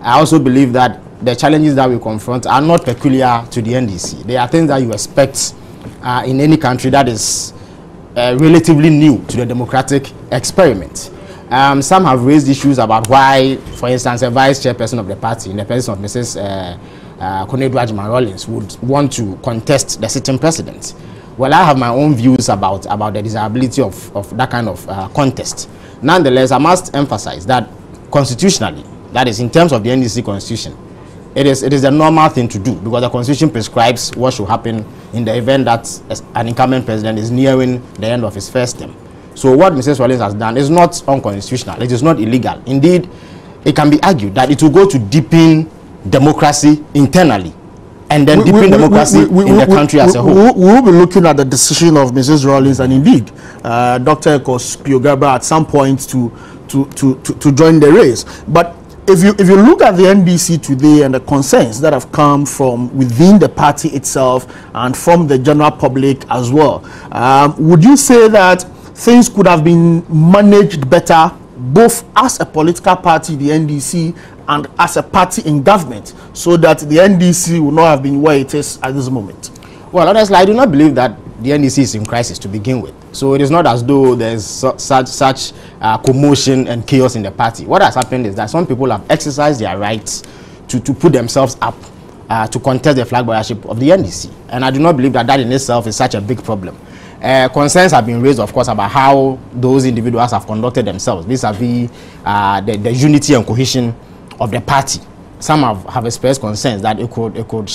I also believe that the challenges that we confront are not peculiar to the NDC. They are things that you expect in any country that is relatively new to the democratic experiment. Some have raised issues about why, for instance, a vice chairperson of the party, in the person of Mrs. Rawlings, would want to contest the sitting president. Well, I have my own views about the desirability of that kind of contest. Nonetheless, I must emphasize that constitutionally, that is in terms of the NDC constitution, it is a normal thing to do, because the constitution prescribes what should happen in the event that an incumbent president is nearing the end of his first term. So what Mrs. Rawlings has done is not unconstitutional. It is not illegal. Indeed, it can be argued that it will go to deepen democracy internally, and then deepen democracy in the country as a whole. We will be looking at the decision of Mrs. Rawlings and indeed Dr. Caucus at some point to join the race. But if you look at the NDC today and the concerns that have come from within the party itself and from the general public as well, would you say that things could have been managed better, both as a political party, the NDC, and as a party in government, so that the NDC will not have been where it is at this moment? Well, honestly, I do not believe that the NDC is in crisis to begin with. So it is not as though there's such commotion and chaos in the party. What has happened is that some people have exercised their rights to put themselves up to contest the flag bearership of the NDC. And I do not believe that that in itself is such a big problem. Concerns have been raised, of course, about how those individuals have conducted themselves vis-a-vis the unity and cohesion of the party. Some have expressed concerns that it could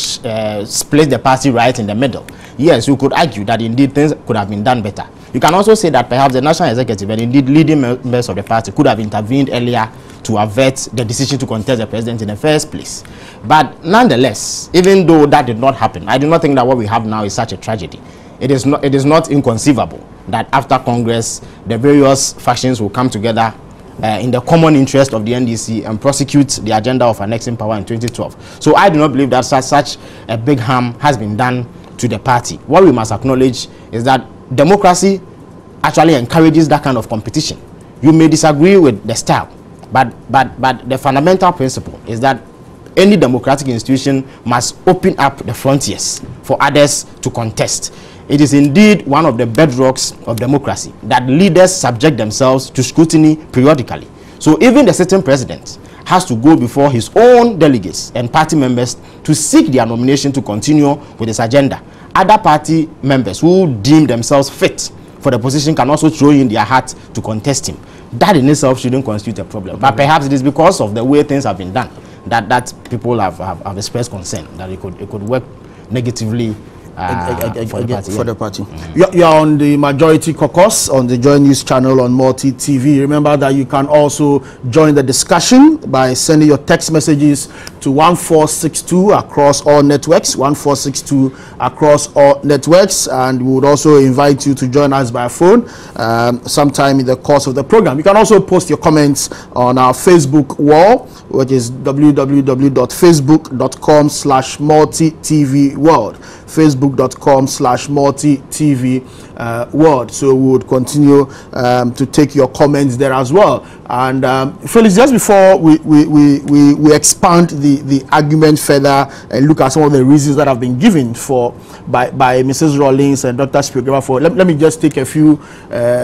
split the party right in the middle. Yes, you could argue that indeed things could have been done better. You can also say that perhaps the national executive and indeed leading members of the party could have intervened earlier to avert the decision to contest the president in the first place. But nonetheless, even though that did not happen, I do not think that what we have now is such a tragedy. It is not inconceivable that after Congress, the various factions will come together in the common interest of the NDC and prosecute the agenda of annexing power in 2012. So I do not believe that such a big harm has been done to the party. What we must acknowledge is that democracy actually encourages that kind of competition. You may disagree with the style, but the fundamental principle is that any democratic institution must open up the frontiers for others to contest. It is indeed one of the bedrocks of democracy that leaders subject themselves to scrutiny periodically. So even the sitting president has to go before his own delegates and party members to seek their nomination to continue with his agenda. Other party members who deem themselves fit for the position can also throw in their hat to contest him. That in itself shouldn't constitute a problem. But perhaps it is because of the way things have been done that people have expressed concern that it could work negatively for the party. You're on the majority caucus on the Joy News channel on Multi TV. Remember that you can also join the discussion by sending your text messages to 1462 across all networks, 1462 across all networks, and we would also invite you to join us by phone sometime in the course of the program. You can also post your comments on our Facebook wall, which is www.facebook.com/multi-tv-world. Facebook.com/multi-TV world. So we would continue to take your comments there as well. And Felix, just before we expand the argument further and look at some of the reasons that have been given by Mrs. Rawlings and Dr. Caucus, let me just take a few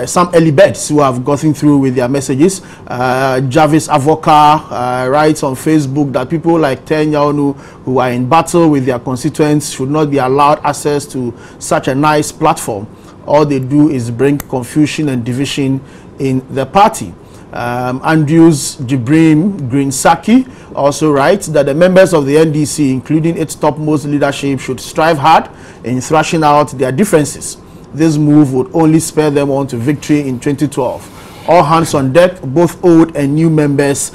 some early birds who have gotten through with their messages. Jarvis Avoka writes on Facebook that people like Tenyanu who are in battle with their constituents should not be allowed access to such a nice platform. All they do is bring confusion and division in the party. Andrews Jibrim Greensaki also writes that the members of the NDC, including its topmost leadership, should strive hard in thrashing out their differences. This move would only spur them on to victory in 2012. All hands on deck, both old and new members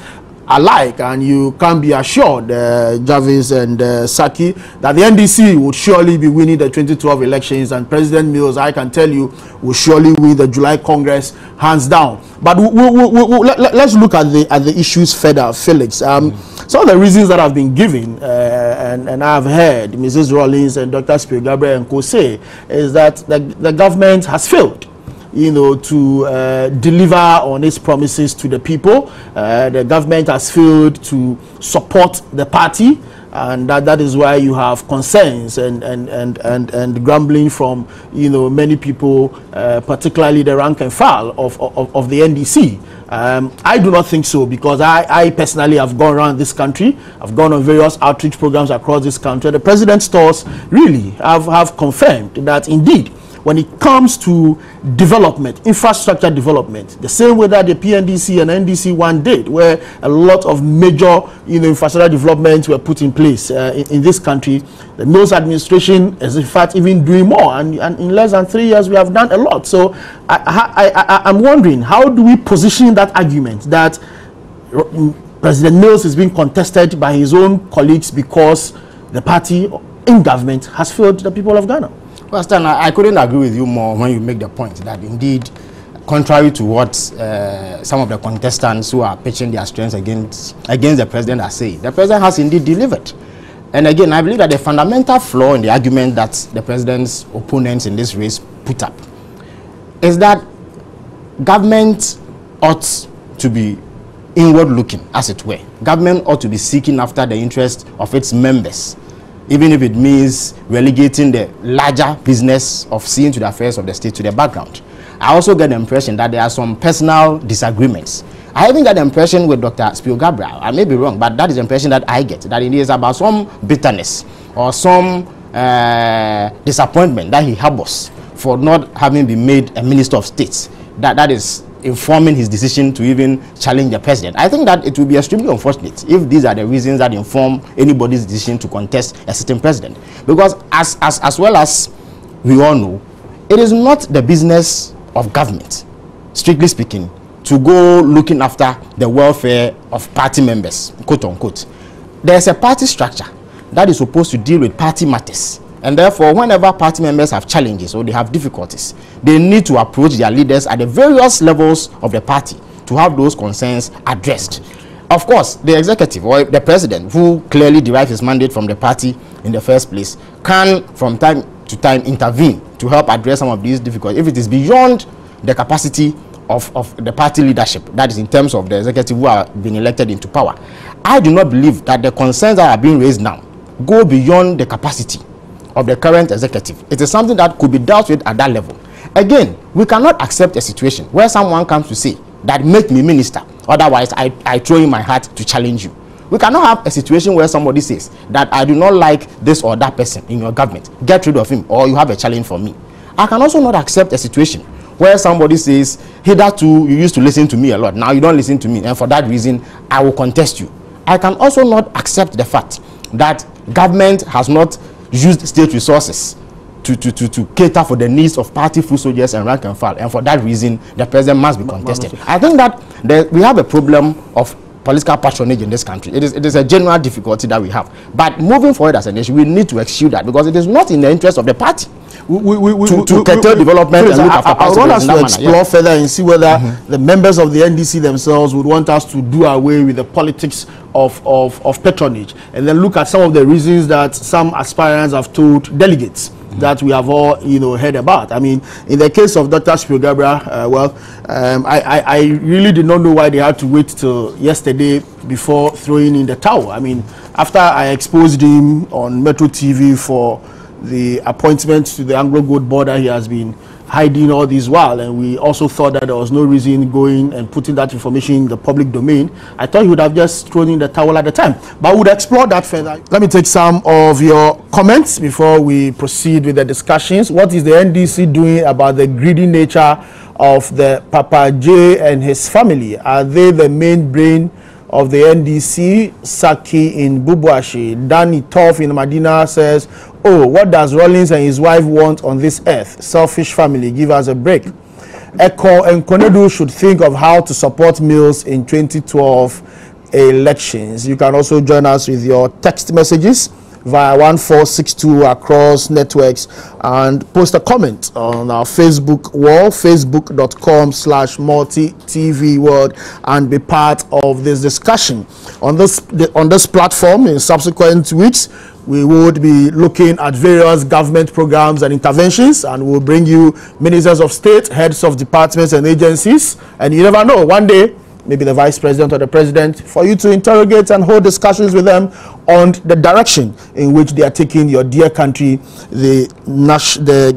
alike, and you can be assured, Jarvis and Saki, that the NDC would surely be winning the 2012 elections, and President Mills, I can tell you, will surely win the July Congress hands down. But let's look at the issues further, Felix. Some of the reasons that have been given, and I've heard Mrs. Rawlings and Dr. Caucus and Co say, is that the government has failed. to deliver on its promises to the people. The government has failed to support the party, and that is why you have concerns and grumbling from many people, particularly the rank and file of the NDC. I do not think so, because I personally have gone around this country. I've gone on various outreach programs across this country. The president's stores really have confirmed that indeed, when it comes to development, infrastructure development, the same way that the PNDC and NDC one did, where a lot of major infrastructure developments were put in place in this country, the Mills administration is in fact even doing more, and in less than 3 years we have done a lot. So I'm wondering, how do we position that argument that President Mills is being contested by his own colleagues because the party in government has failed the people of Ghana? Well, Stan, I couldn't agree with you more when you make the point that indeed, contrary to what some of the contestants who are pitching their strengths against the president are saying, the president has indeed delivered. And again, I believe that the fundamental flaw in the argument that the president's opponents in this race put up is that government ought to be inward-looking, as it were. Government ought to be seeking after the interest of its members, even if it means relegating the larger business of seeing to the affairs of the state to the background. I also get the impression that there are some personal disagreements. I even get the impression with Dr. Spio Gabriel, I may be wrong, but that is the impression that I get, that it is about some bitterness or some disappointment that he harbors for not having been made a minister of state. That is informing his decision to even challenge the president. I think that it will be extremely unfortunate if these are the reasons that inform anybody's decision to contest a sitting president. Because as well as we all know, it is not the business of government, strictly speaking, to go looking after the welfare of party members, quote unquote. There's a party structure that is supposed to deal with party matters. And therefore, whenever party members have challenges or they have difficulties, they need to approach their leaders at the various levels of the party to have those concerns addressed. Of course, the executive or the president, who clearly derives his mandate from the party in the first place, can from time to time intervene to help address some of these difficulties if it is beyond the capacity of the party leadership, that is in terms of the executive who are being elected into power. I do not believe that the concerns that are being raised now go beyond the capacity of the current executive. It is something that could be dealt with at that level. Again, we cannot accept a situation where someone comes to say that make me minister, otherwise I throw in my hat to challenge you. We cannot have a situation where somebody says that I do not like this or that person in your government, get rid of him, or you have a challenge for me. I can also not accept a situation where somebody says, hitherto you used to listen to me a lot, now you don't listen to me, and for that reason I will contest you. I can also not accept the fact that government has not used state resources to cater for the needs of party foot soldiers and rank and file, and for that reason the president must be contested. I think that we have a problem of political patronage in this country. It is a general difficulty that we have. But moving forward as a nation, we need to eschew that, because it is not in the interest of the party to curtail development and look after party. I want us to explore further and see whether the members of the NDC themselves would want us to do away with the politics of patronage, and then look at some of the reasons that some aspirants have told delegates that we have all heard about. I mean, in the case of Dr. Spio Gabriel, I really did not know why they had to wait till yesterday before throwing in the towel. I mean, after I exposed him on Metro TV for the appointment to the Anglo Gold border, he has been hiding all this while, and we also thought that there was no reason going and putting that information in the public domain. I thought he would have just thrown in the towel at the time, but we'll explore that further. Let me take some of your comments before we proceed with the discussions. What is the NDC doing about the greedy nature of the Papa J and his family? Are they the main brain of the NDC? Saki in Bubuashi. Danny Toff in Medina says, oh, what does Rollins and his wife want on this earth? Selfish family, give us a break. Echo and Konedu should think of how to support Mills in 2012 elections. You can also join us with your text messages via 1462 across networks, and post a comment on our Facebook wall, facebook.com/multi-TV world, and be part of this discussion. On this platform, in subsequent weeks, we would be looking at various government programs and interventions, and we'll bring you ministers of state, heads of departments and agencies, and you never know, one day maybe the vice president or the president, for you to interrogate and hold discussions with them on the direction in which they are taking your dear country, the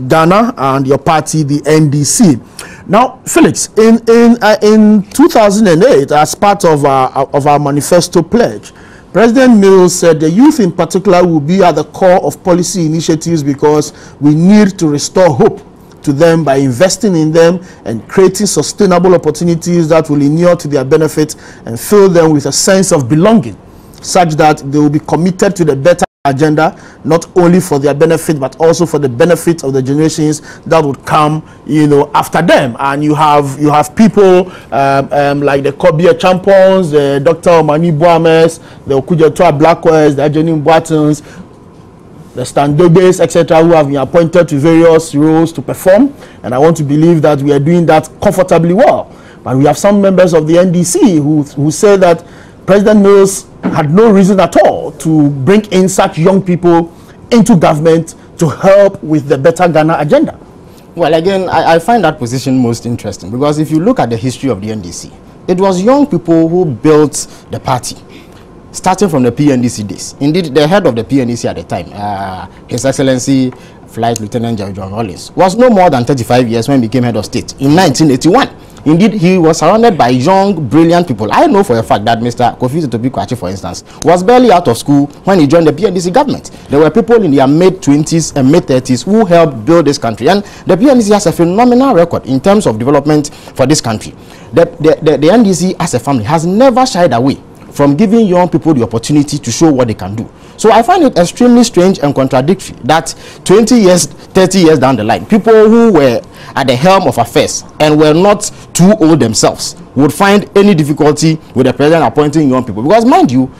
Ghana, and your party, the NDC. Now, Felix, in 2008, as part of our manifesto pledge, President Mills said the youth in particular will be at the core of policy initiatives because we need to restore hope to them by investing in them and creating sustainable opportunities that will inure to their benefit and fill them with a sense of belonging, such that they will be committed to the better agenda, not only for their benefit but also for the benefit of the generations that would come, you know, after them. And you have people like the Kobia Champions, the Dr. Omani Boames, the Okujatua Blackwells, the Ajenim Boatons, the Standobes, etc., who have been appointed to various roles to perform, and I want to believe that we are doing that comfortably well. But we have some members of the NDC who say that President Mills had no reason at all to bring in such young people into government to help with the Better Ghana agenda. Well, again, I find that position most interesting, because if you look at the history of the NDC, it was young people who built the party, starting from the PNDC days. Indeed, the head of the PNDC at the time, His Excellency Flight Lieutenant General John Rawlings, was no more than 35 years when he became head of state in 1981. Indeed, he was surrounded by young, brilliant people. I know for a fact that Mr. Kofi Kwachi, for instance, was barely out of school when he joined the PNDC government. There were people in their mid-20s and mid-30s who helped build this country. And the PNDC has a phenomenal record in terms of development for this country. The NDC as a family has never shied away from giving young people the opportunity to show what they can do. So I find it extremely strange and contradictory that 20 years, 30 years down the line, people who were at the helm of affairs and were not too old themselves would find any difficulty with the president appointing young people. Because mind you,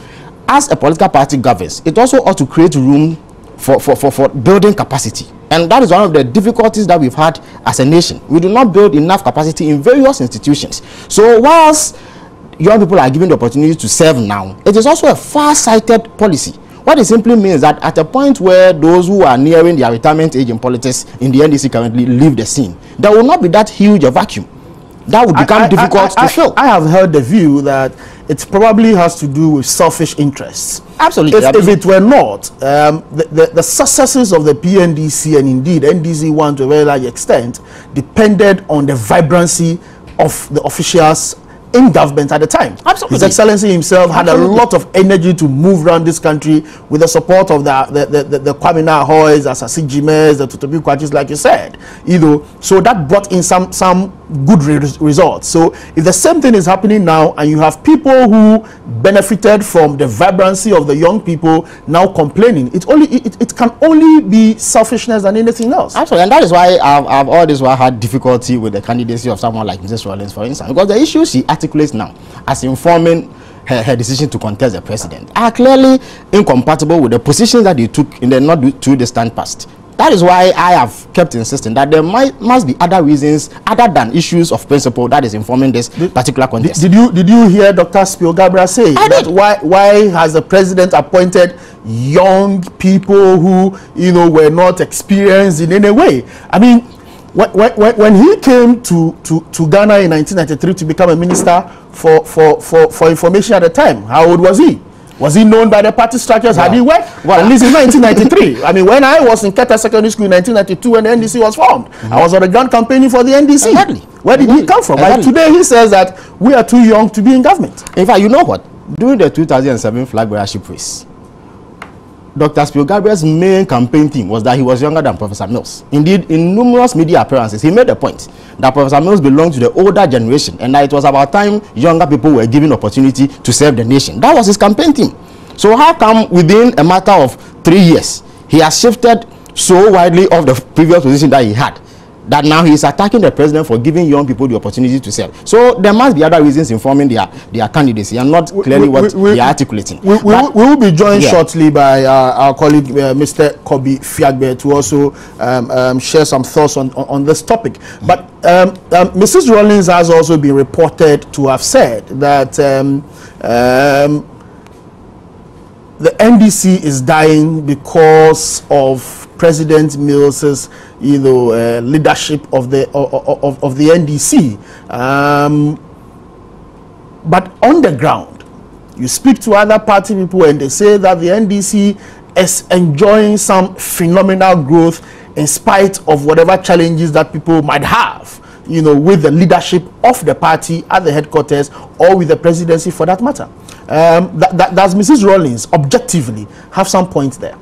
as a political party governs, it also ought to create room for building capacity. And that is one of the difficulties that we've had as a nation. We do not build enough capacity in various institutions. So whilst young people are given the opportunity to serve now, it is also a far-sighted policy. What it simply means that at a point where those who are nearing their retirement age in politics in the NDC currently leave the scene, there will not be that huge a vacuum that would become difficult to fill. I have heard the view that it probably has to do with selfish interests. Absolutely. If it were not, the successes of the PNDC and indeed NDC one to a very large extent depended on the vibrancy of the officials in government at the time. Absolutely. His Excellency himself had a lot of energy to move around this country with the support of the Kwame Nahoys, the Asasi Jimes, the Tutubi Kwachis, like you said. You know, so that brought in some good results. So if the same thing is happening now, and you have people who benefited from the vibrancy of the young people now complaining, it can only be selfishness than anything else. Absolutely, and that is why I've all this while had difficulty with the candidacy of someone like Mrs. Rawlings, for instance, because the issues she articulates now as informing her decision to contest the president are clearly incompatible with the positions that they took in the not too distant past. That is why I have kept insisting that there must be other reasons other than issues of principle that is informing this particular contest. Did you hear Dr. Spio Gabriel say that why has the president appointed young people who, you know, were not experienced in any way? I mean, when he came to Ghana in 1993 to become a minister for information at the time, how old was he? Was he known by the party structures? Had he worked? Well, at least in 1993. I mean, when I was in Keta Secondary School in 1992 when the NDC was formed, I was on the ground campaigning for the NDC. Exactly. Where did he come from? Exactly. Like today he says that we are too young to be in government. In fact, you know what? During the 2007 flag bearership race, Dr. Spio Gabriel's main campaign theme was that he was younger than Professor Mills. Indeed, in numerous media appearances, he made the point that Professor Mills belonged to the older generation and that it was about time younger people were given opportunity to serve the nation. That was his campaign theme. So how come within a matter of 3 years, he has shifted so widely off the previous position that he had? that now he is attacking the president for giving young people the opportunity to sell. So there must be other reasons informing their candidacy and not clearly what they are articulating. We will be joined shortly by our colleague Mr. Kobi Fiagbe to also share some thoughts on this topic. But Mrs. Rawlings has also been reported to have said that the NDC is dying because of President Mills's, leadership of the NDC. But on the ground, you speak to other party people and they say that the NDC is enjoying some phenomenal growth in spite of whatever challenges that people might have, with the leadership of the party at the headquarters or with the presidency for that matter. Does Mrs. Rawlings objectively have some points there?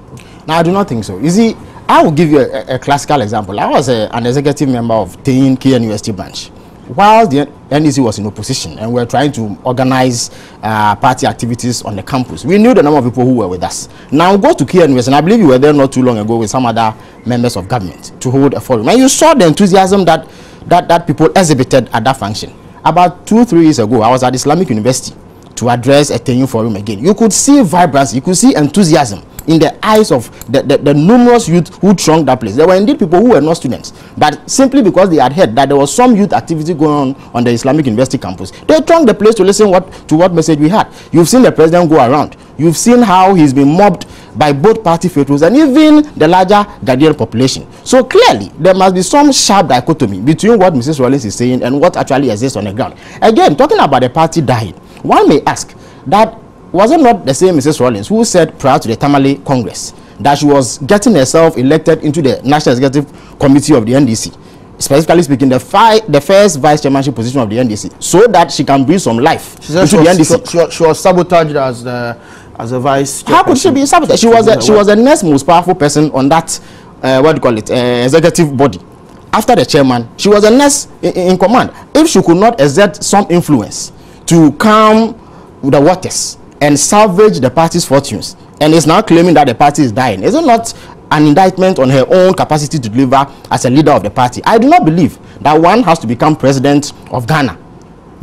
No, I do not think so. You see, I will give you a classical example. I was an executive member of Tein KNUST branch. While the NDC was in opposition and we were trying to organize party activities on the campus, we knew the number of people who were with us. Now go to KNUST, and I believe you were there not too long ago with some other members of government to hold a forum. And you saw the enthusiasm that people exhibited at that function. About 2-3 years ago, I was at Islamic University to address a Tein forum again. You could see vibrancy, you could see enthusiasm in the eyes of the numerous youth who thronged that place. There were indeed people who were not students, but simply because they had heard that there was some youth activity going on the Islamic University campus, they thronged the place to listen to what message we had. You've seen the president go around. You've seen how he's been mobbed by both party faithfuls and even the larger Ghanaian population. So clearly, there must be some sharp dichotomy between what Mrs. Rawlings is saying and what actually exists on the ground. Again, talking about the party dying, one may ask that, was it not the same Mrs. Rawlings who said prior to the Tamale Congress that she was getting herself elected into the National Executive Committee of the NDC, specifically speaking, the first vice chairmanship position of the NDC, so that she can breathe some life into the NDC? She was sabotaged as a vice chairperson. How could she be sabotaged? She was the next most powerful person on that executive body. After the chairman, she was the next in command. If she could not exert some influence to calm the waters and salvage the party's fortunes, and is now claiming that the party is dying, is it not an indictment on her own capacity to deliver as a leader of the party? I do not believe that one has to become president of Ghana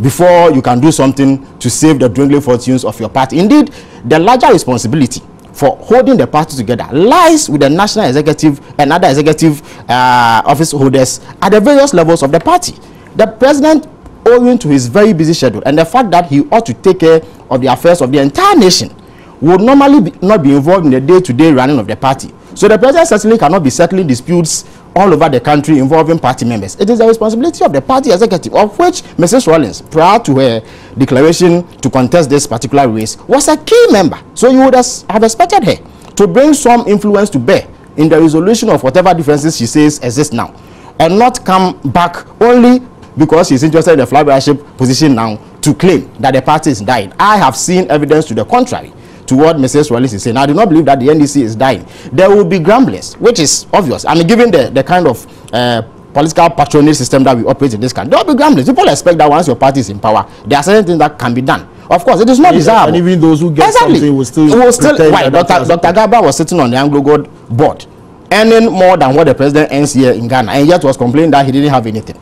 before you can do something to save the dwindling fortunes of your party. Indeed, the larger responsibility for holding the party together lies with the national executive and other executive office holders at the various levels of the party. The president, owing to his very busy schedule and the fact that he ought to take care of the affairs of the entire nation, would normally not be involved in the day-to-day running of the party. So the president certainly cannot be settling disputes all over the country involving party members. It is the responsibility of the party executive, of which Mrs. Rawlings, prior to her declaration to contest this particular race, was a key member. So you would have expected her to bring some influence to bear in the resolution of whatever differences she says exist now, and not come back only because she's interested in the flag bearership position now to claim that the party is dying. I have seen evidence to the contrary to what Mrs. Rawlings is saying. I do not believe that the NDC is dying. There will be grumblers, which is obvious. I mean, given the kind of political patronage system that we operate in this country, there will be grumblers. People expect that once your party is in power, there are certain things that can be done. Of course, it is not desirable. And even those who get something will still right. Dr. Garba was sitting on the Anglo-Gold board, earning more than what the president earns here in Ghana, and yet was complaining that he didn't have anything.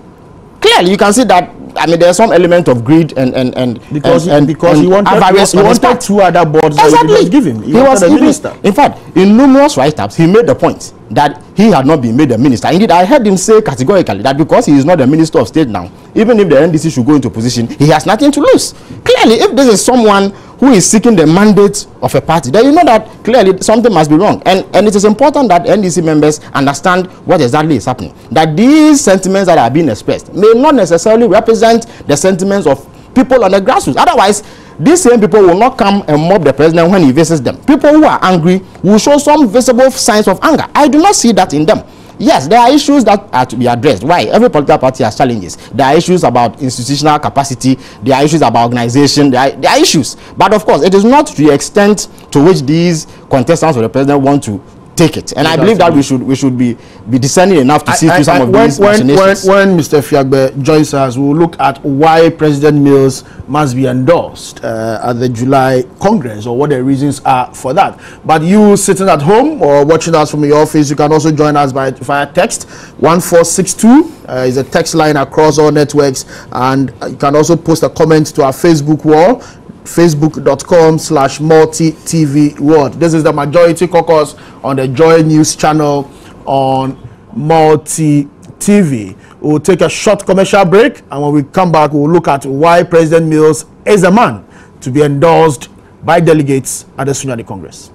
Clearly, you can see that. I mean, there's some element of greed because he wanted two other boards. Exactly. That give him. He was a minister. In fact, in numerous write-ups, he made the point that he had not been made a minister. Indeed, I heard him say categorically that because he is not the Minister of State now, even if the NDC should go into position, he has nothing to lose. Clearly, if this is someone who is seeking the mandate of a party, then you know that clearly something must be wrong. And it is important that NDC members understand what exactly is happening. That these sentiments that are being expressed may not necessarily represent the sentiments of people on the grassroots. Otherwise, these same people will not come and mob the president when he visits them. People who are angry will show some visible signs of anger. I do not see that in them. Yes, there are issues that are to be addressed. Why? Every political party has challenges. There are issues about institutional capacity. There are issues about organization. There are issues. But of course, it is not to the extent to which these contestants of the president want to take it. And I believe that we should be discerning enough to see through some of these machinations. When Mr. Fiagbe joins us, we'll look at why President Mills must be endorsed at the July Congress, or what the reasons are for that. But you sitting at home or watching us from your office, you can also join us via text. 1462 is a text line across all networks, and you can also post a comment to our Facebook wall, facebook.com/multi-TV world. This is the Majority Caucus on the Joy News channel on Multi-TV. We'll take a short commercial break, and when we come back, we'll look at why President Mills is a man to be endorsed by delegates at the Sunyani Congress.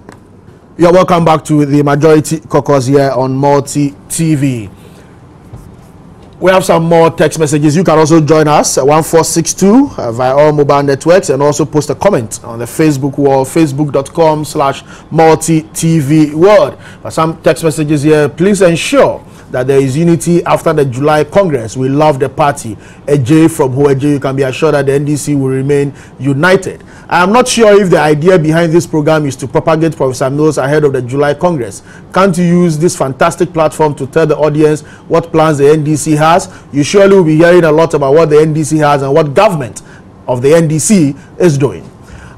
You're welcome back to the Majority Caucus here on Multi-TV. We have some more text messages. You can also join us at 1462 via all mobile networks, and also post a comment on the Facebook wall, facebook.com/multi-TV world. Some text messages here. Please ensure that there is unity after the July Congress. We love the party. AJ from Hoeje, you can be assured that the NDC will remain united. I am not sure if the idea behind this program is to propagate Professor Mills ahead of the July Congress. Can't you use this fantastic platform to tell the audience what plans the NDC has? You surely will be hearing a lot about what the NDC has and what government of the NDC is doing.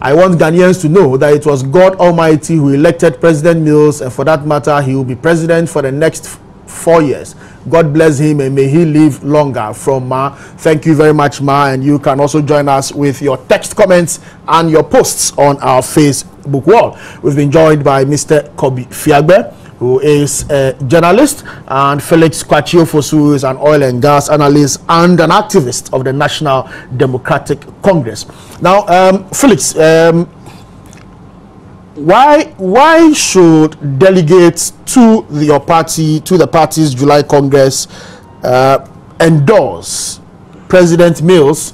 I want Ghanaians to know that it was God Almighty who elected President Mills, and for that matter, he will be president for the next 4 years. God bless him, and may he live longer. From Ma. Thank you very much, Ma. And you can also join us with your text comments and your posts on our Facebook wall. We've been joined by Mr. Kobi Fiagbe, who is a journalist, and Felix Kwachiofosu, who is an oil and gas analyst and an activist of the National Democratic Congress. Now, Felix, why should delegates to the party's July Congress endorse President Mills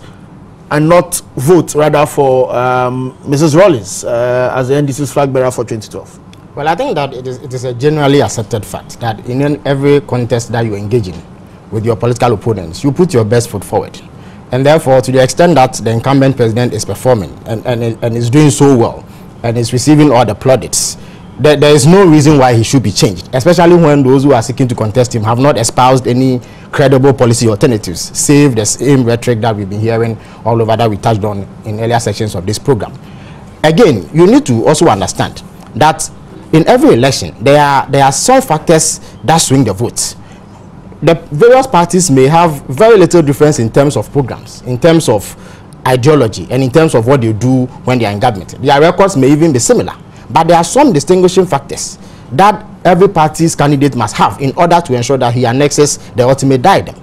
and not vote rather for Mrs. Rawlings as the NDC's flag bearer for 2012? Well, I think that it is a generally accepted fact that in every contest that you engage in with your political opponents, you put your best foot forward. And therefore, to the extent that the incumbent president is performing and is doing so well, and is receiving all the plaudits, there is no reason why he should be changed, especially when those who are seeking to contest him have not espoused any credible policy alternatives, save the same rhetoric that we've been hearing all over that we touched on in earlier sections of this program. Again, you need to also understand that in every election, there are some factors that swing the votes. The various parties may have very little difference in terms of programs, in terms of ideology, and in terms of what they do when they are in government. Their records may even be similar, but there are some distinguishing factors that every party's candidate must have in order to ensure that he annexes the ultimate diadem.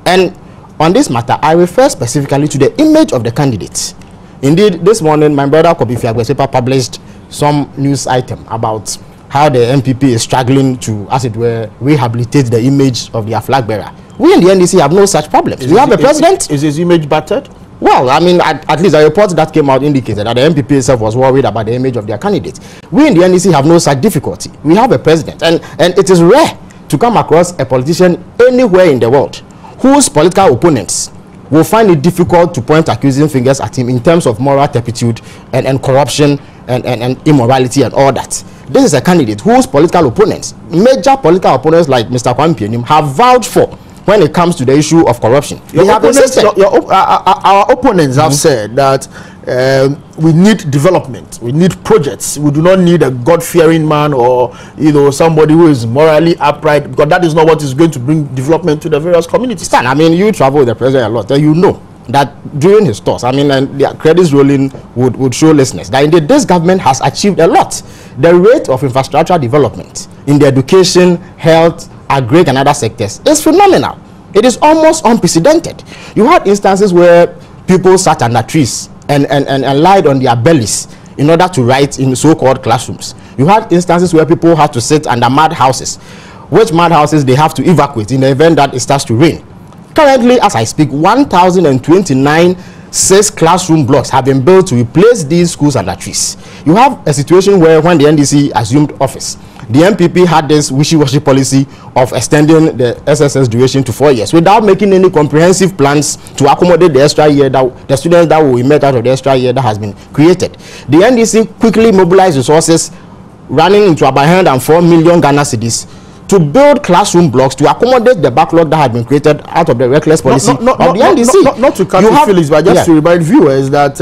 And on this matter, I refer specifically to the image of the candidate. Indeed, this morning, my brother Kobi Fiagbe's paper published some news item about how the MPP is struggling to, as it were, rehabilitate the image of their flag bearer. We in the NDC have no such problems. We have a president. Is his image battered? Well, I mean, at least a report that came out indicated that the MPP itself was worried about the image of their candidate. We in the NDC have no such difficulty. We have a president, and it is rare to come across a politician anywhere in the world whose political opponents will find it difficult to point accusing fingers at him in terms of moral turpitude and corruption and immorality and all that. This is a candidate whose political opponents, major political opponents like Mr. Kwame Pionim, have vouched for when it comes to the issue of corruption. Our opponents have said that we need development, we need projects. We do not need a God-fearing man or somebody who is morally upright, because that is not what is going to bring development to the various communities. I mean, you travel with the president a lot, and you know that during his tours, I mean, and the credits rolling would show listeners that indeed this government has achieved a lot. The rate of infrastructure development in the education, health, agri and other sectors is phenomenal. It is almost unprecedented. You had instances where people sat under trees and lied on their bellies in order to write in so-called classrooms. You had instances where people had to sit under mud houses, which mud houses they have to evacuate in the event that it starts to rain. Currently, as I speak, 1,029 classroom blocks have been built to replace these schools under trees. You have a situation where when the NDC assumed office, the MPP had this wishy-washy policy of extending the SSS duration to 4 years without making any comprehensive plans to accommodate the extra year, that the students that will emerge out of the extra year that has been created. The NDC quickly mobilized resources running into about 104 million Ghana cedis to build classroom blocks to accommodate the backlog that had been created out of the reckless policy of the NDC. Not to cut you Felix, but just to remind viewers that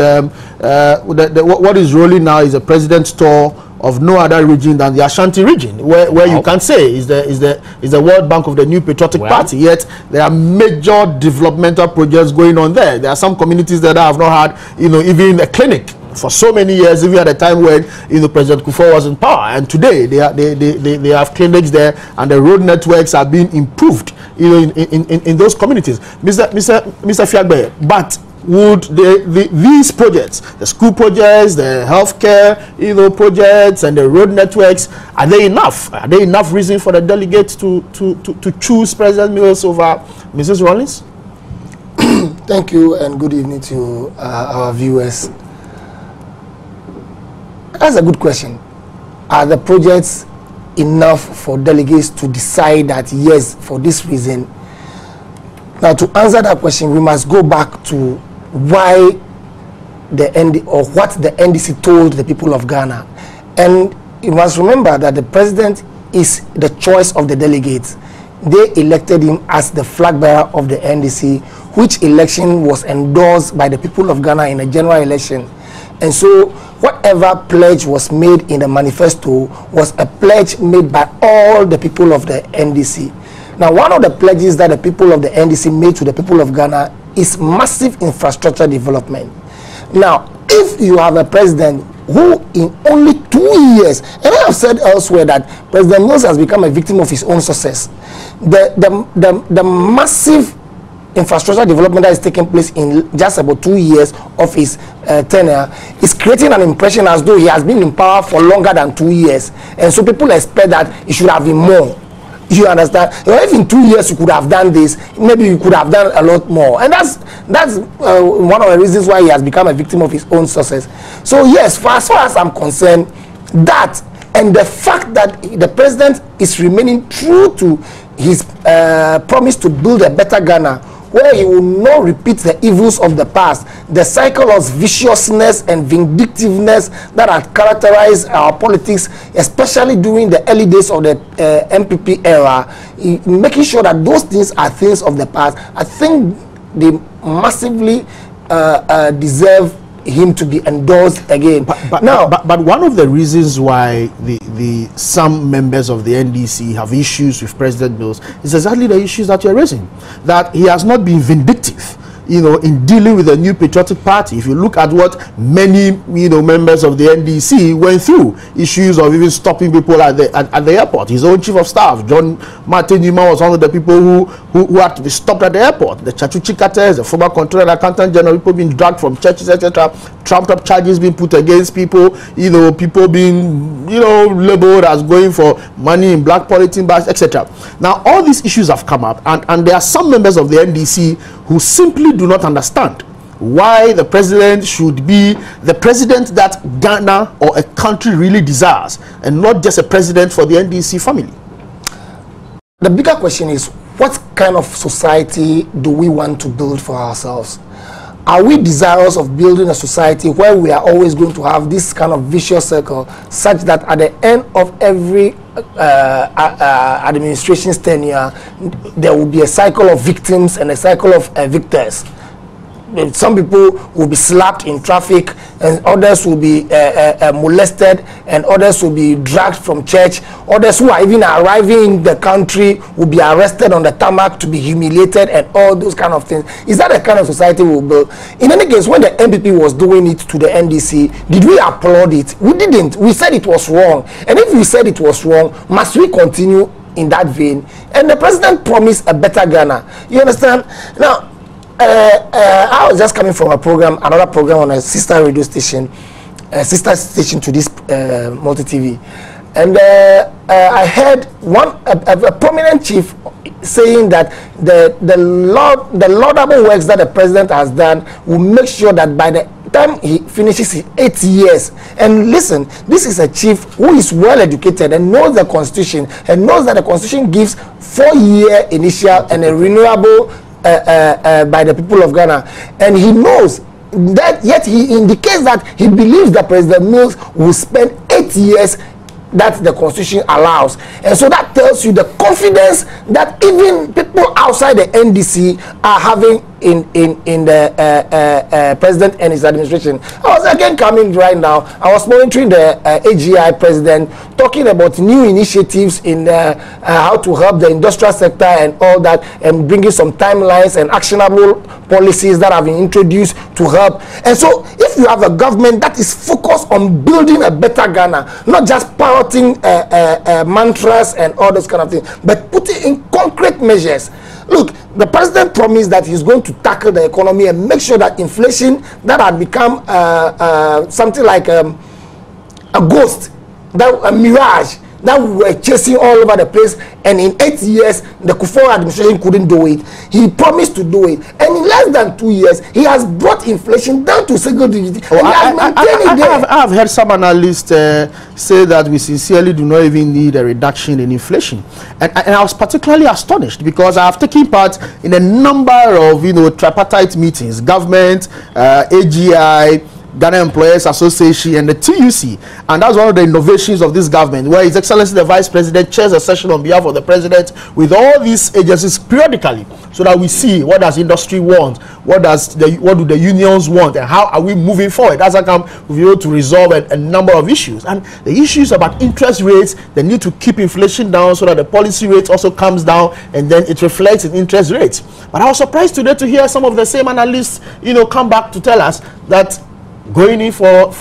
what is rolling now is a president's tour of no other region than the Ashanti region, where you can say is the World Bank of the New Patriotic Party. Yet there are major developmental projects going on there. There are some communities that have not had, even a clinic for so many years, even at the time when President Kufuor was in power. And today they have clinics there, and the road networks are being improved, in those communities. Mr. Fiagbe, but would these projects, the school projects, the healthcare projects, and the road networks, are they enough? Are they enough reason for the delegates to choose President Mills over Mrs. Rawlings? Thank you, and good evening to our viewers. That's a good question. Are the projects enough for delegates to decide that yes, for this reason? Now, to answer that question, we must go back to why what the NDC told the people of Ghana. And you must remember that the president is the choice of the delegates. They elected him as the flag bearer of the NDC, which election was endorsed by the people of Ghana in a general election. And so whatever pledge was made in the manifesto was a pledge made by all the people of the NDC. Now, one of the pledges that the people of the NDC made to the people of Ghana is massive infrastructure development. Now, if you have a president who in only 2 years, and I have said elsewhere that President Mills has become a victim of his own success, the massive infrastructure development that is taking place in just about 2 years of his tenure is creating an impression as though he has been in power for longer than 2 years, and so people expect that it should have been more. You understand? If in 2 years you could have done this, maybe you could have done a lot more, and that's one of the reasons why he has become a victim of his own success. So yes, for as far as I'm concerned, that and the fact that the president is remaining true to his promise to build a better Ghana, where he will not repeat the evils of the past, the cycle of viciousness and vindictiveness that had characterized our politics, especially during the early days of the MPP era, making sure that those things are things of the past. I think they massively deserve him to be endorsed again. But one of the reasons why some members of the NDC have issues with President Mills is exactly the issues that you're raising, that he has not been vindictive, in dealing with the New Patriotic Party. If you look at what many, members of the NDC went through, issues of even stopping people at the airport. His own chief of staff, John Martin Newman, was one of the people who had to be stopped at the airport. The Chachuchi Carters, the former Controller and Accountant General, people being dragged from churches, etc. Trumped up charges being put against people, people being, labeled as going for money in black polythene bags, etc. Now, all these issues have come up, and there are some members of the NDC who simply do not understand why the president should be the president that Ghana or a country really desires, and not just a president for the NDC family. The bigger question is, what kind of society do we want to build for ourselves? Are we desirous of building a society where we are always going to have this kind of vicious circle, such that at the end of every administration's tenure, there will be a cycle of victims and a cycle of victors? Some people will be slapped in traffic, and others will be molested, and others will be dragged from church. Others who are even arriving in the country will be arrested on the tarmac to be humiliated, and all those kind of things. Is that the kind of society we'll build? In any case, when the MPP was doing it to the NDC, did we applaud it? We didn't. We said it was wrong. And if we said it was wrong, must we continue in that vein? And the president promised a better Ghana. You understand? Now, I was just coming from another program on a sister radio station, sister station to this multi-TV, and I heard a prominent chief saying that the laudable works that the president has done will make sure that by the time he finishes his 8 years, and listen, this is a chief who is well educated and knows the constitution, and knows that the constitution gives 4-year initial and a renewable by the people of Ghana, and he knows that, yet he indicates that he believes that President Mills will spend 8 years that the constitution allows. And so that tells you the confidence that even people outside the NDC are having in the president and his administration. I was again coming right now. I was monitoring the AGI president talking about new initiatives in how to help the industrial sector and all that, and bringing some timelines and actionable policies that have been introduced to help. And so if you have a government that is focused on building a better Ghana, not just parroting mantras and all those kind of things, but putting in concrete measures. Look, the president promised that he's going to tackle the economy and make sure that inflation that had become something like a ghost, a mirage that we were chasing all over the place, and in 8 years the Kufuor administration couldn't do it. He promised to do it, and in less than 2 years he has brought inflation down to single digit. I have heard some analysts say that we sincerely do not even need a reduction in inflation, and I was particularly astonished because I have taken part in a number of tripartite meetings, government, AGI, Ghana Employers Association, and the TUC, and that's one of the innovations of this government, where His Excellency the Vice President chairs a session on behalf of the President with all these agencies periodically, so that we see what does industry want, what do the unions want, and how are we moving forward. As I come, we'll be able to resolve a number of issues, and the issues about interest rates, the need to keep inflation down so that the policy rate also comes down, and then it reflects in interest rates. But I was surprised today to hear some of the same analysts, come back to tell us that going in for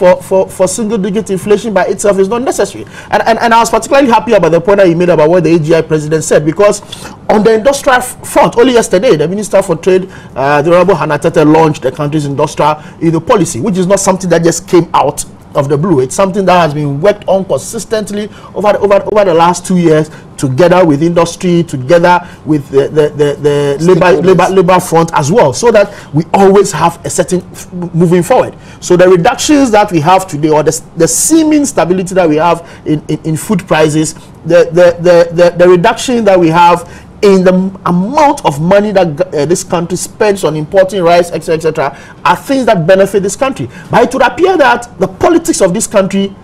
single-digit inflation by itself is not necessary. And I was particularly happy about the point that you made about what the AGI president said, because on the industrial front, only yesterday, the Minister for Trade, the Honorable Hannah Tete, launched the country's industrial policy, which is not something that just came out of the blue. It's something that has been worked on consistently over the last 2 years, together with industry, together with the labor front as well, so that we always have a certain moving forward. So the reductions that we have today, or the seeming stability that we have in food prices, the reduction that we have in the amount of money that this country spends on importing rice, etc., are things that benefit this country. But it would appear that the politics of this country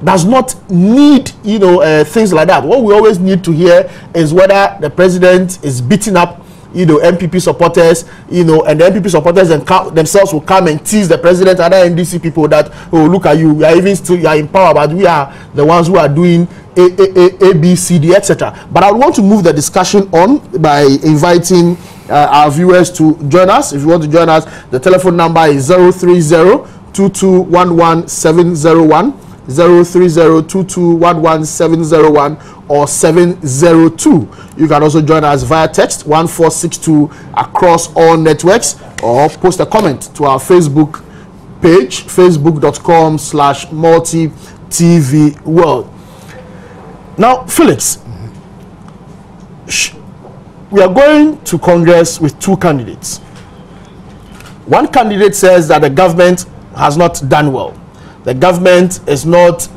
does not need, things like that. What we always need to hear is whether the president is beating up, MPP supporters, and the MPP supporters themselves will come and tease the president and other NDC people that, oh, look at you, you are in power, but we are the ones who are doing A, B, C, D, etc. But I want to move the discussion on by inviting our viewers to join us. If you want to join us, the telephone number is 030-2211-701, 030-2211-701, or 702. You can also join us via text 1462 across all networks, or post a comment to our Facebook page, facebook.com/multi-TV-world. Now, Felix, we are going to Congress with two candidates. One candidate says that the government has not done well. The government is not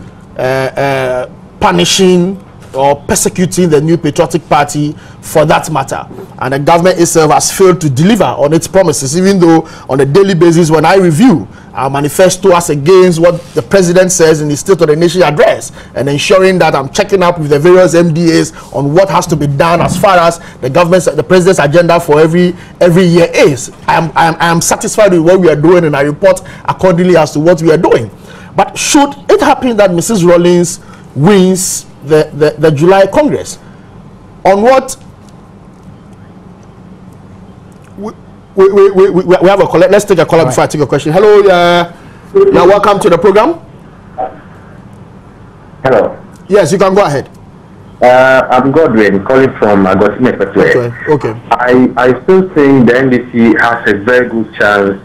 punishing or persecuting the New Patriotic Party for that matter. And the government itself has failed to deliver on its promises, even though on a daily basis, when I review our manifesto as against what the president says in his State of the Nation address, and ensuring that I'm checking up with the various MDAs on what has to be done as far as the president's agenda for every year is. I am satisfied with what we are doing, and I report accordingly as to what we are doing. But should it happen that Mrs. Rawlings wins the July Congress, on what we have a caller. Let's take a caller before I take a question. Hello, you're welcome to the program. Hello. Yes, you can go ahead. I'm Godwin, calling from Agosime. Okay. I still think the NDC has a very good chance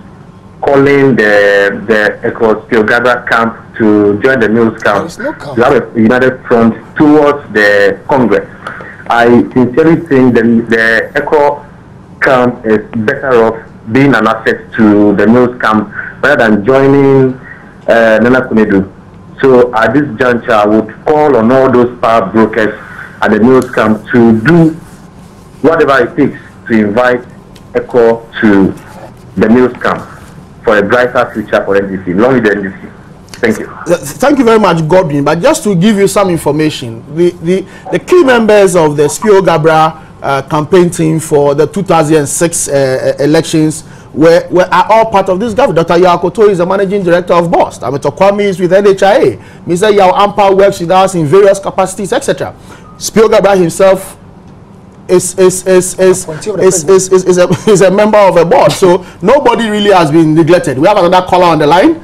calling the Ecospiogaza camp to join the Mills camp to have a united front towards the Congress. I sincerely think the Eco camp is better off being an asset to the Mills camp rather than joining Nana Kunedu. So at this juncture, I would call on all those power brokers at the Mills camp to do whatever it takes to invite Eco to the Mills camp for a brighter future for NDC. Long live the NDC. Thank you. Thank you very much, Godwin. But just to give you some information, the key members of the Spio Gabra campaign team for the 2006 elections are all part of this government. Dr. Yakoto is the managing director of BOST. Ameto Kwame is with NHIA. Mr. Yao Ampa works with us in various capacities, etc. Spio Gabra himself is a member of a board. So nobody really has been neglected. We have another caller on the line.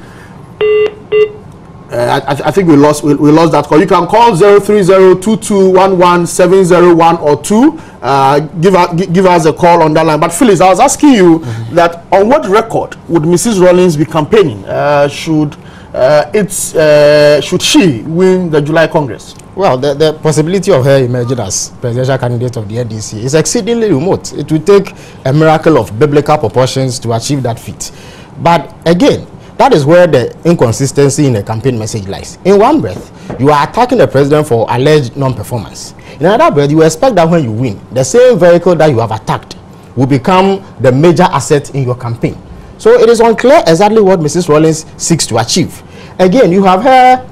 I think we lost that call. You can call 030-2211-701 or 2. Give us a call on that line. But Phyllis, I was asking you that on what record would Mrs. Rawlings be campaigning? Should she win the July Congress? Well, the possibility of her emerging as presidential candidate of the NDC is exceedingly remote. It will take a miracle of biblical proportions to achieve that feat. But again, that is where the inconsistency in the campaign message lies. In one breath, you are attacking the president for alleged non-performance. In another breath, you expect that when you win, the same vehicle that you have attacked will become the major asset in your campaign. So it is unclear exactly what Mrs. Rawlings seeks to achieve. Again, you have her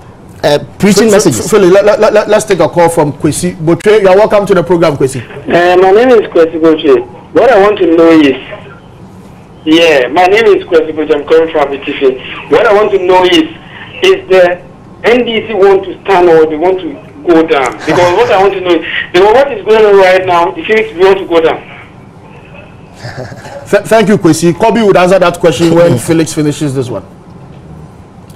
preaching messages. Philly, let's take a call from Kwesi Botre. You are welcome to the program, Kwesi. My name is Kwesi Botre. What I want to know is, my name is Kwesi Botre. I'm coming from Itifi. What I want to know is the NDC want to stand or they want to go down? Because what I want to know is, because what is going on right now, the Phoenix want to go down. Thank you, Kwesi. Kobe would answer that question when Felix finishes this one.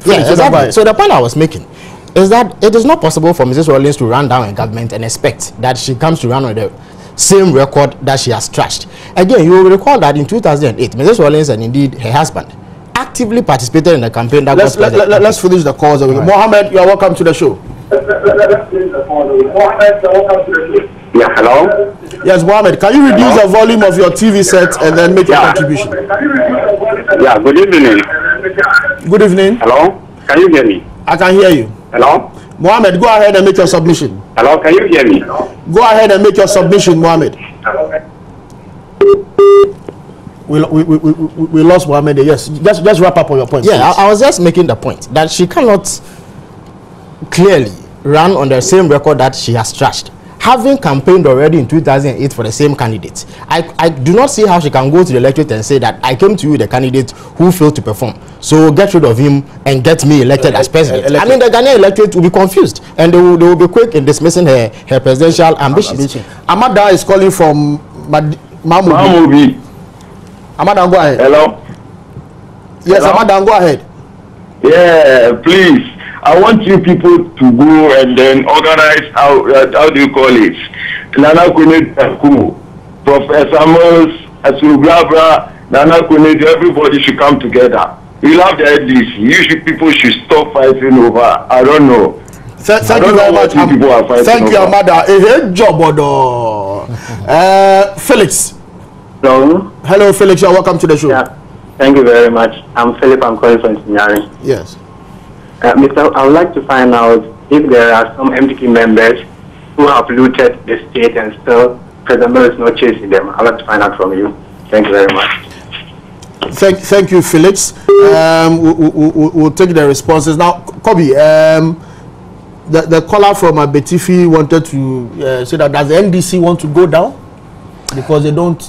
Yeah, exactly. So the point I was making is that it is not possible for Mrs. Rawlings to run down a government and expect that she comes to run on the same record that she has trashed. Again, you will recall that in 2008, Mrs. Rawlings and indeed her husband actively participated in the campaign that let's finish the calls. Right. Mohammed, you are welcome to the show. Yeah, hello? Yes, Mohammed, can you reduce the volume of your TV set and then make a contribution? Yeah, good evening. Good evening. Hello? Can you hear me? I can hear you. Hello? Mohammed, go ahead and make your submission. Hello, can you hear me? Go ahead and make your submission, Mohammed. We lost Mohammed. Yes, just wrap up on your point. Yeah, I was just making the point that she cannot clearly run on the same record that she has trashed. Having campaigned already in 2008 for the same candidate, I do not see how she can go to the electorate and say that I came to you, the candidate who failed to perform, so get rid of him and get me elected as president. I mean, the Ghanaian electorate will be confused and they will be quick in dismissing her presidential ambitions. Amada is calling from Mamubi. Amada, go ahead. Hello? Yes, hello? Amada, go ahead. Yeah, please. I want you people to go and then organize, how do you call it? Nana Kune Taku, Professor Amos, Asugabra, Nana Kune, everybody should come together. We love the NDC. People should stop fighting over. I don't know. Thank you very much. Thank you, Amada. Felix. Hello. Hello, Felix. You're welcome to the show. Yeah. Thank you very much. I'm Philip. I'm calling from Sinyari. Yes. Mr. I would like to find out if there are some MDC members who have looted the state and still President Melo is not chasing them. I'd like to find out from you. Thank you very much. Thank you, Felix. We'll take the responses now. Kobe, the caller from Betifi wanted to say that does the NDC want to go down because they don't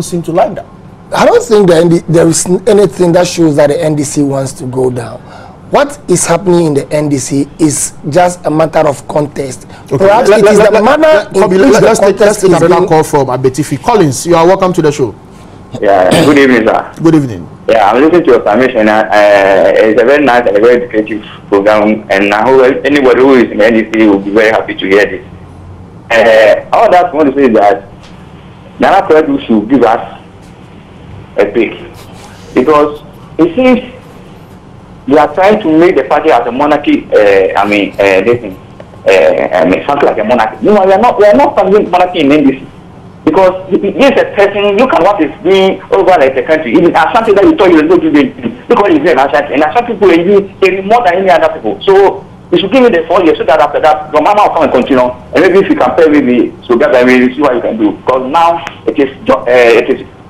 seem to like that. I don't think there is anything that shows that the NDC wants to go down. What is happening in the NDC is just a matter of context. Okay. Perhaps it is the manner in which the context is another call from Abetifi. Collins, you are welcome to the show. Yeah, good evening, sir. Good evening. Yeah, I'm listening to your submission. It's a very nice and a very educative program, and I hope anybody who is in the NDC will be very happy to hear this. All that I want to say is that Nana President should give us a break, because it seems they are trying to make the party as a monarchy. Something like a monarchy. No, we are not funding monarchy in NDC, because this is a person. Look at what is doing over like the country. Even something that you thought you were going to do, look what he's doing. And some people are doing more than any other people. So we should give it the 4 years so that after that, the mama will come and continue. And maybe if you can pay with me, so that I will see what you can do. Because now it is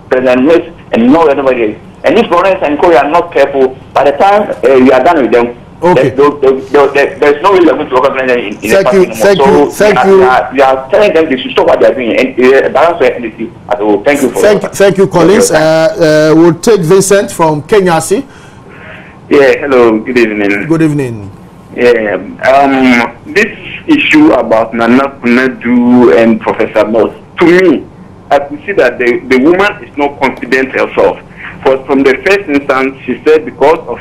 President Smith and no anybody else. And if Florence and Korea are not careful, by the time you are done with them, Okay. There's no way we are going to organize in the party anymore. Thank you. We are telling them they should stop what they are doing and balance the NDC. Thank you for Thank you, Collins. We'll take Vincent from Kenyasi. Yeah, hello, good evening. Good evening. Yeah, this issue about Nana Kunedu and Professor Moss, to me, I could see that the woman is not confident herself. For from the first instance, she said because of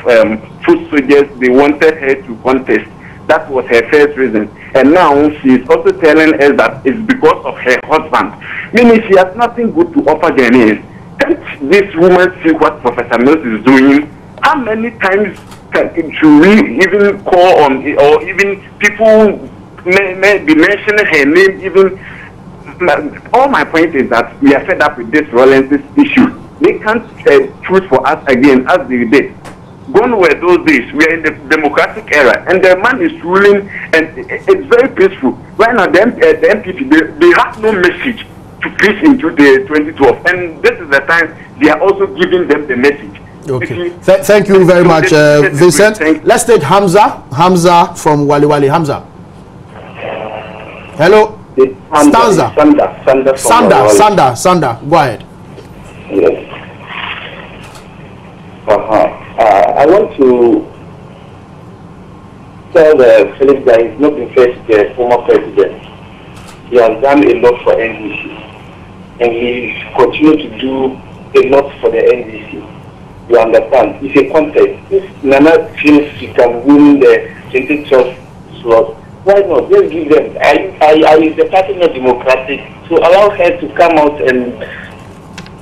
food soldiers, they wanted her to contest. That was her first reason. And now she is also telling us that it's because of her husband. Meaning she has nothing good to offer Ghanaians. Can't this woman see what Professor Mills is doing? How many times should we even call on, or even people may be mentioning her name? Even all my point is that we are fed up with this violence issue. They can't choose for us again as they did. Gone were those days. We are in the democratic era, and the man is ruling, and it's very peaceful. Right now, the MPP, they have no message to preach into the 2012, and this is the time they are also giving them the message. Okay. Thank you very much, Vincent. Let's take Hamza. Hamza from Wali Wali. Hamza. Hello. Sanda. Go ahead. Yes. I want to tell Felix that he's not the first former president. He has done a lot for NDC, and he continues to do a lot for the NDC. You understand? It's a contest. If Nana feels she can win the 2012 slot, why not? Just give them. Is the party not democratic? So allow her to come out and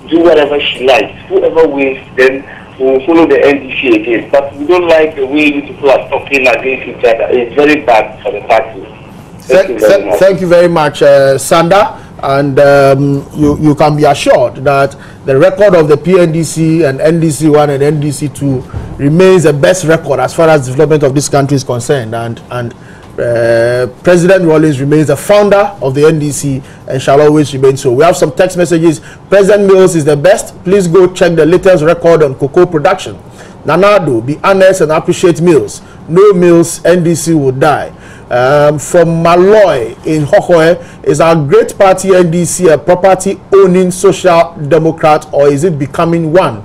do whatever she likes. Whoever wins, then we'll follow the NDC again. But we don't like the way people are talking against each other. It's very bad for the party. Thank you very much, Sanda. And you can be assured that the record of the PNDC and NDC1 and NDC2 remains the best record as far as development of this country is concerned. And President Rawlings remains the founder of the NDC and shall always remain so. We have some text messages. President Mills is the best. Please go check the latest record on cocoa production. Nanado, be honest and appreciate Mills. No Mills, NDC will die. From Malloy in Hohoe, is our great party NDC a property owning social democrat, or is it becoming one?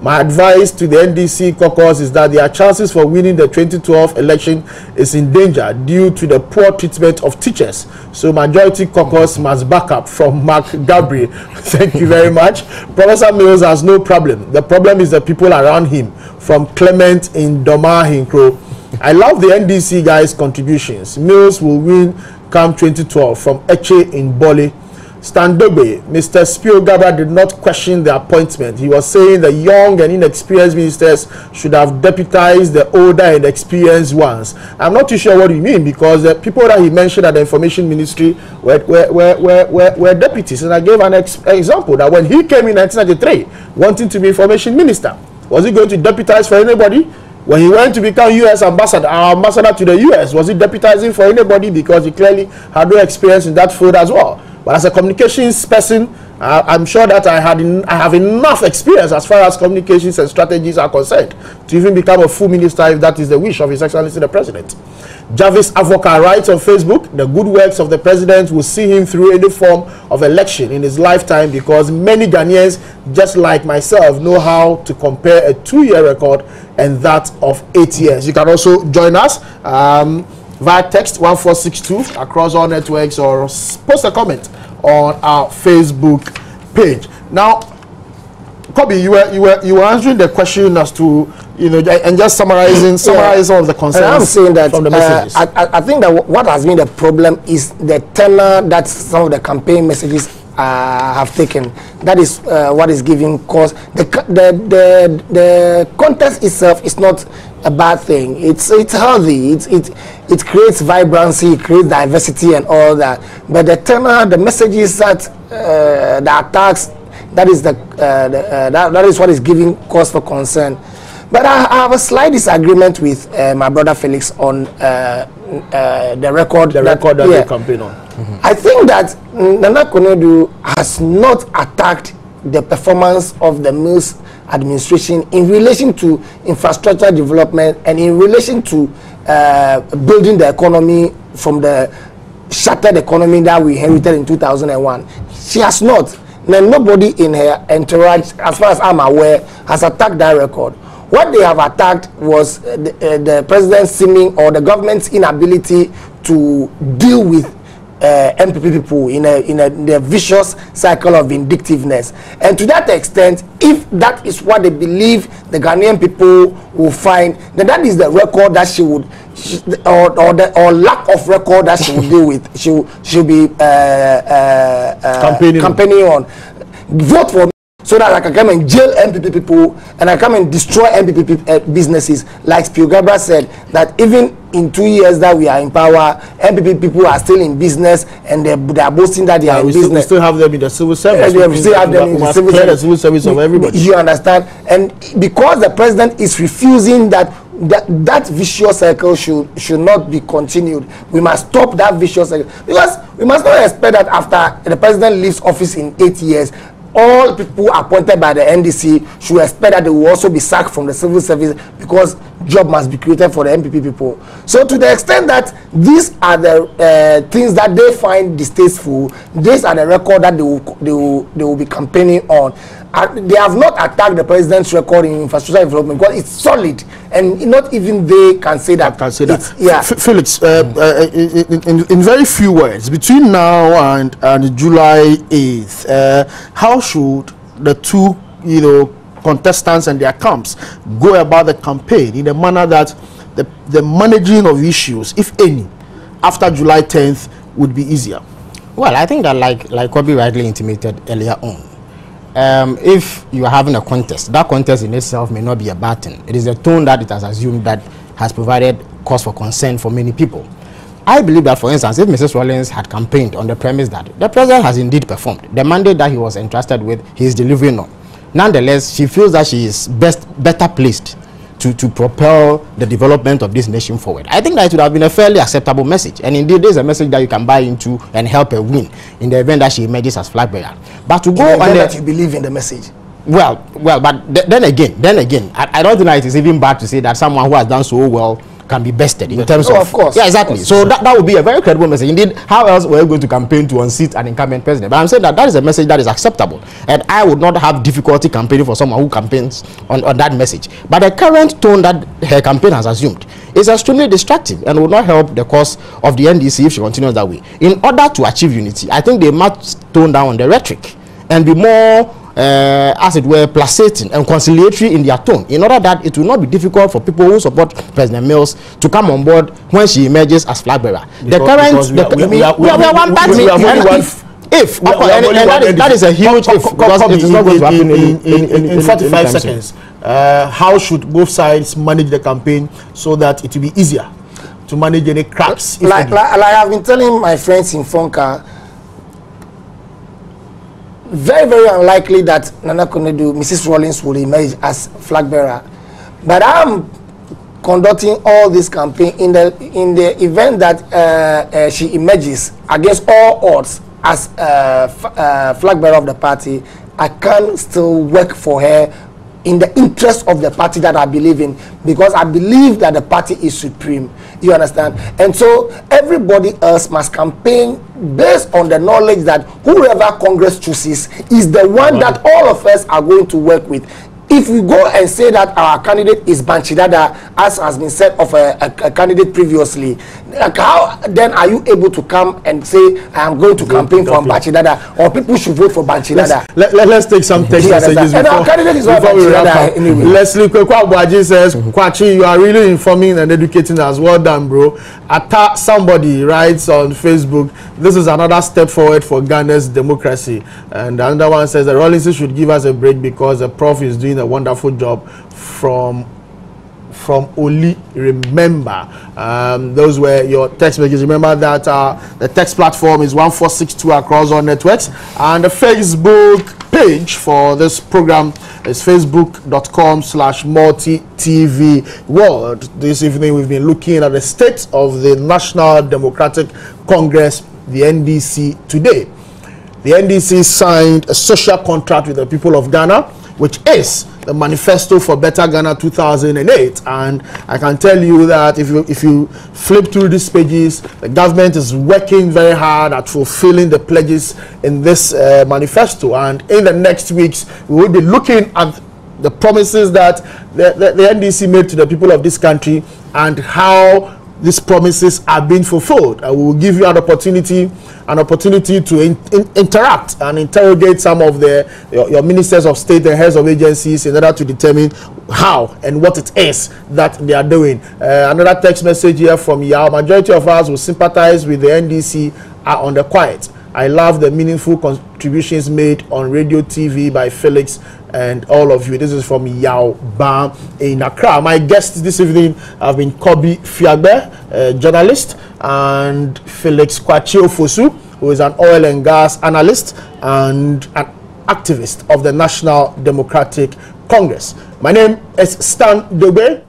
My advice to the NDC caucus is that their chances for winning the 2012 election is in danger due to the poor treatment of teachers. So majority caucus must back up. From Mark Gabriel. Thank you very much. Professor Mills has no problem. The problem is the people around him. From Clement in Doma Hinkro. I love the NDC guys' contributions. Mills will win come 2012. From Eche in Bole. Standobe, Mr. Spiogaba did not question the appointment. He was saying the young and inexperienced ministers should have deputized the older and experienced ones. I'm not too sure what you mean, because the people that he mentioned at the information ministry were deputies. And I gave an example that when he came in 1993 wanting to be information minister, was he going to deputize for anybody? When he went to become U.S. ambassador, our ambassador to the U.S., was he deputizing for anybody? Because he clearly had no experience in that field as well. But as a communications person, I'm sure that I have enough experience as far as communications and strategies are concerned to even become a full minister if that is the wish of His Excellency the President. Jarvis Avoca writes on Facebook, the good works of the President will see him through any form of election in his lifetime, because many Ghanaians, just like myself, know how to compare a 2-year record and that of 8 years. You can also join us via text 1462 across all networks, or post a comment on our Facebook page. Now, Kobe, you were answering the question as to, you know, and just summarizing some of the concerns. And I'm saying that from the messages. I think that what has been the problem is the tenor that some of the campaign messages have taken. That is what is giving cause. The contest itself is not a bad thing. It's healthy. It creates vibrancy, it creates diversity and all that. But the tenor, the messages that the attacks, that is what is giving cause for concern. But I have a slight disagreement with my brother Felix on the record that they campaign on. I think that Nana Konadu has not attacked the performance of the Mills administration in relation to infrastructure development and in relation to building the economy from the shattered economy that we inherited in 2001. She has not. Now, nobody in her entourage, as far as I'm aware, has attacked that record. What they have attacked was the president's seeming or the government's inability to deal with MPP people in a vicious cycle of vindictiveness. And to that extent, if that is what they believe the Ghanaian people will find, then that is the record that she would, or lack of record that she will deal with. She'll be campaigning on. Vote for me so that I can come and jail MPP people and I come and destroy MPP businesses. Like Spiogabra said, that even in 2 years that we are in power, MPP people are still in business and they are boasting that they are in business. We still have them in the civil service. We still have them in the civil service of everybody. You understand? And because the president is refusing that vicious cycle should not be continued, we must stop that vicious cycle. Because we must not expect that after the president leaves office in 8 years, all people appointed by the NDC should expect that they will also be sacked from the civil service because job must be created for the MPP people. So to the extent that these are the things that they find distasteful, these are the record that they will be campaigning on. They have not attacked the president's record in infrastructure development because it's solid, and not even they can say that. Yeah. Felix, in very few words, between now and July 8th, how should the two, contestants and their camps go about the campaign in a manner that the managing of issues, if any, after July 10th would be easier? Well, I think that like Kobe rightly intimated earlier on, if you are having a contest, that contest in itself may not be a bad thing. It is a tone that it has assumed that has provided cause for concern for many people. I believe that, for instance, if Mrs. Rawlings had campaigned on the premise that the president has indeed performed, the mandate that he was entrusted with, he is delivering on. Nonetheless, she feels that she is better placed to propel the development of this nation forward. I think that it would have been a fairly acceptable message, and indeed there is a message that you can buy into and help her win in the event that she emerges as flag bearer. But to go on that you believe in the message. Well, but then again, I don't think that it is even bad to say that someone who has done so well can be bested in terms of course. Yeah, exactly. So that would be a very credible message. Indeed, how else were you going to campaign to unseat an incumbent president? But I'm saying that is a message that is acceptable, and I would not have difficulty campaigning for someone who campaigns on that message. But the current tone that her campaign has assumed is extremely destructive and will not help the cause of the NDC if she continues that way. In order to achieve unity, I think they must tone down on the rhetoric and be more as it were, placating and conciliatory in their tone, in order that it will not be difficult for people who support President Mills to come on board when she emerges as flag bearer. The current, we are one party. If that is a huge if, because it is not going to happen in 45 seconds. How should both sides manage the campaign so that it will be easier to manage any cracks? Like I've been telling my friends in Fonka, very, very unlikely that Nana Konadu, Mrs. Rawlings will emerge as flag bearer. But I'm conducting all this campaign in the event that she emerges against all odds as flag bearer of the party. I can still work for her in the interest of the party that I believe in, because I believe that the party is supreme. You understand? And so everybody else must campaign based on the knowledge that whoever Congress chooses is the one that all of us are going to work with. If we go and say that our candidate is Banchidada, as has been said of a candidate previously, like how then are you able to come and say I am going to campaign for Banchidada, or people should vote for Banchidada? Let's take some text messages before we wrap up. Anyway. Leslie Kwekwabuaji says, Kwachi, you are really informing and educating us. Well done, bro. Somebody writes on Facebook, this is another step forward for Ghana's democracy. And another one says that Rawlings should give us a break because the prof is doing a wonderful job from Oli. Remember, those were your text messages. Remember that the text platform is 1462 across all networks, and the Facebook page for this program is facebook.com/multi-TV world. This evening we've been looking at the state of the National Democratic Congress, the NDC, today. the NDC signed a social contract with the people of Ghana, which is the Manifesto for Better Ghana 2008. And I can tell you that if you flip through these pages, the government is working very hard at fulfilling the pledges in this manifesto. And in the next weeks, we will be looking at the promises that the NDC made to the people of this country and how these promises are being fulfilled. We will give you an opportunity to interact and interrogate some of your ministers of state and heads of agencies in order to determine how and what it is that they are doing. Another text message here from Yao. Majority of us who sympathize with the NDC are on the quiet. I love the meaningful contributions made on radio, TV by Felix and all of you. This is from Yao Ba in Accra. My guests this evening have been Kobe Fiagbe, journalist, and Felix Kwachio Fosu, who is an oil and gas analyst and an activist of the National Democratic Congress. My name is Stan Dobe.